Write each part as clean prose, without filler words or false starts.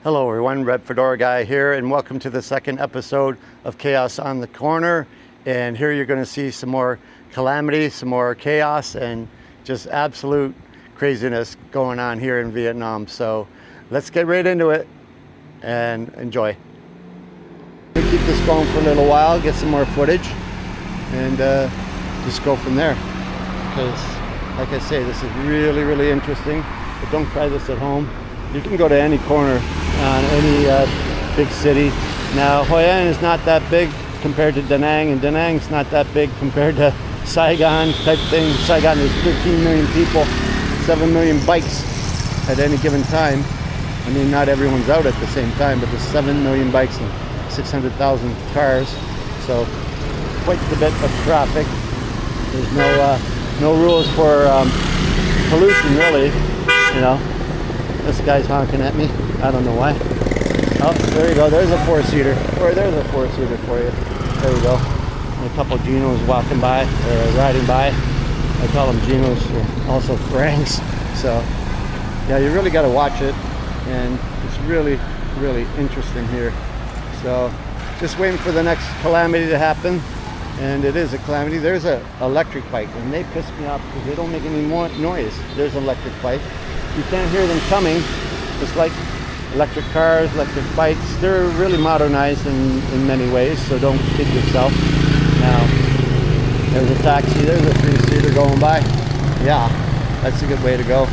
Hello everyone, Red Fedora Guy here, and welcome to the second episode of Chaos on the Corner. And here you're going to see some more calamity, some more chaos, and just absolute craziness going on here in Vietnam. So let's get right into it and enjoy. We'll keep this going for a little while, get some more footage, and just go from there. Because, like I say, this is really, really interesting. But don't try this at home. You can go to any corner on any big city. Now, Hoi An is not that big compared to Da Nang, and Da Nang's not that big compared to Saigon type thing. Saigon is 13 million people, 7 million bikes at any given time. I mean, not everyone's out at the same time, but there's 7 million bikes and 600,000 cars. So, quite a bit of traffic. There's no rules for pollution, really, you know. This guy's honking at me. I don't know why. Oh, there you go. There's a four-seater. Or there's a four-seater for you. There you go. And a couple Genos walking by, or riding by. I call them Genos, or also Franks. So, yeah, you really got to watch it. And it's really, really interesting here. So, just waiting for the next calamity to happen. And it is a calamity. There's an electric bike, and they piss me off because they don't make any more noise. There's an electric bike. You can't hear them coming. Just like electric cars, electric bikes, they're really modernized in many ways, so don't kid yourself. Now, there's a taxi, there's a three-seater going by. Yeah, that's a good way to go.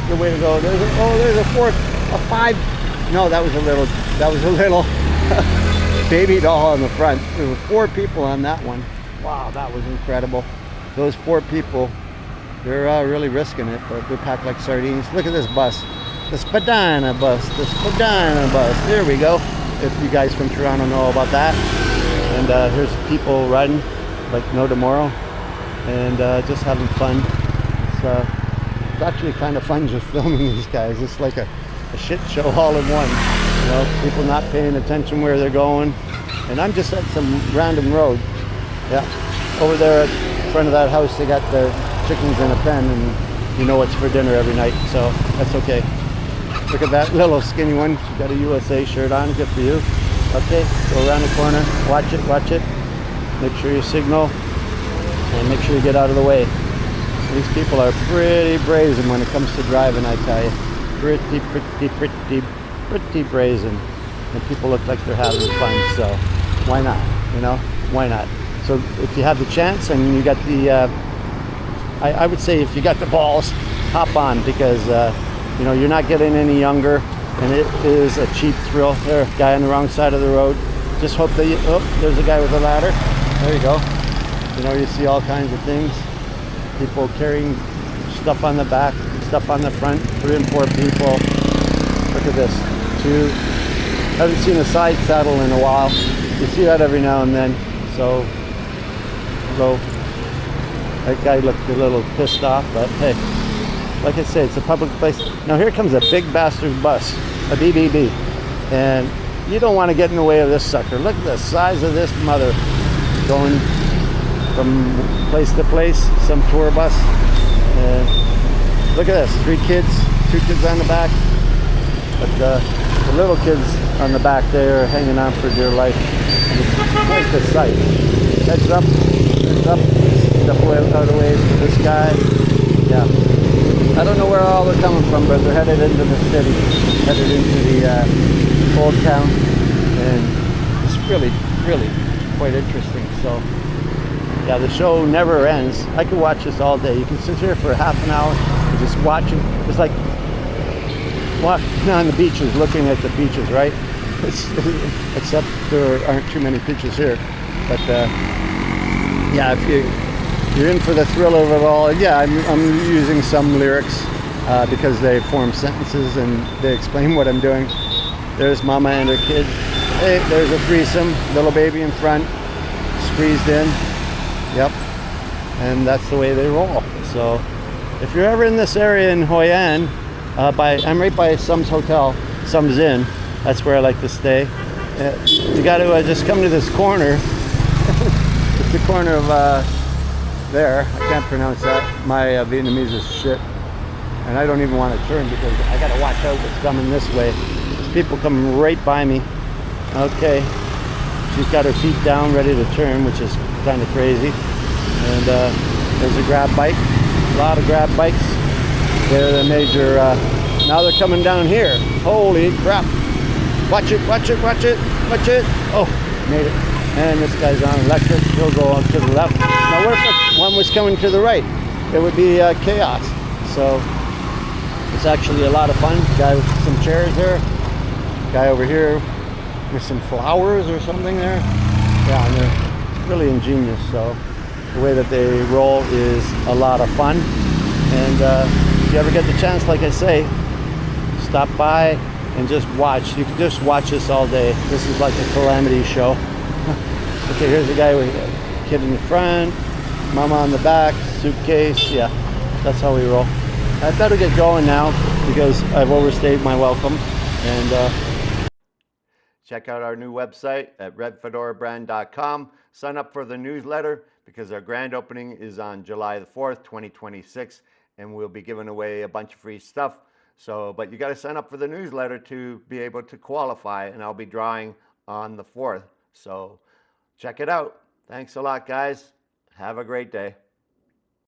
Good way to go. There's a five. No, that was a little baby doll on the front. There were 4 people on that one. Wow, that was incredible. Those 4 people, they're really risking it, but they're packed like sardines. Look at this bus. The Spadina bus. The Spadina bus. There we go. If you guys from Toronto know about that. And here's people riding like no tomorrow. And just having fun. It's actually kind of fun just filming these guys. It's like a shit show all in one. You know, people not paying attention where they're going. And I'm just at some random road. Yeah. Over there in front of that house, they got the chickens in a pen, and you know what's for dinner every night, so that's okay. Look at that little skinny one. She's got a USA shirt on. Good for you. Okay, go around the corner. Watch it. Make sure you signal, and make sure you get out of the way. These people are pretty brazen when it comes to driving, I tell you. Pretty brazen. And people look like they're having fun, so why not? You know, why not? So if you have the chance and you got the I would say if you got the balls, hop on, because you know, you're not getting any younger, and it is a cheap thrill. There, guy on the wrong side of the road. Just hope that there's a guy with a ladder. There you go. You know, you see all kinds of things. People carrying stuff on the back, stuff on the front. 3 and 4 people. Look at this. 2. Haven't seen a side saddle in a while. You see that every now and then. So, hello. That guy looked a little pissed off, but hey, like I said, it's a public place. Now here comes a big bastard bus, a BBB, and you don't want to get in the way of this sucker. Look at the size of this mother, going from place to place, some tour bus. And look at this, 3 kids, 2 kids on the back, but the little kids on the back there are hanging on for dear life. And it's quite the sight. Heads up, heads up. Step away out of the way for this guy. Yeah. I don't know where all they're coming from, but they're headed into the city, headed into the old town, and it's really, really quite interesting. So, yeah, the show never ends. I could watch this all day. You can sit here for half an hour and just watching. It's like walking on the beaches, looking at the beaches, right? Except there aren't too many beaches here. But yeah, if you're in for the thrill of it all. Yeah, I'm using some lyrics because they form sentences and they explain what I'm doing. There's mama and her kid. Hey, there's a threesome, little baby in front, squeezed in. Yep, and that's the way they roll. So if you're ever in this area in Hoi An, I'm right by Sum's Hotel, Sum's Inn. That's where I like to stay. You got to just come to this corner. It's the corner of there. I can't pronounce that. My Vietnamese is shit. And I don't even want to turn because I got to watch out what's coming this way. people coming right by me. Okay, she's got her feet down, ready to turn, which is kind of crazy. And there's a grab bike. A lot of grab bikes. They're the major. Now they're coming down here. Holy crap! Watch it! Watch it! Watch it! Watch it! Oh, made it. And this guy's on electric. He'll go on to the left. Now, what if one was coming to the right? It would be chaos. So it's actually a lot of fun. Guy with some chairs there. Guy over here with some flowers or something there. Yeah, and they're really ingenious. So the way that they roll is a lot of fun. And if you ever get the chance, like I say, stop by and just watch. You can just watch this all day. This is like a calamity show. Okay, here's a guy with a kid in the front, mama on the back, suitcase. Yeah, that's how we roll. I better get going now because I've overstayed my welcome. And check out our new website at redfedorabrand.com. Sign up for the newsletter because our grand opening is on July the 4th, 2026, and we'll be giving away a bunch of free stuff. So, but you got to sign up for the newsletter to be able to qualify, and I'll be drawing on the 4th. So check it out. Thanks a lot, guys. Have a great day.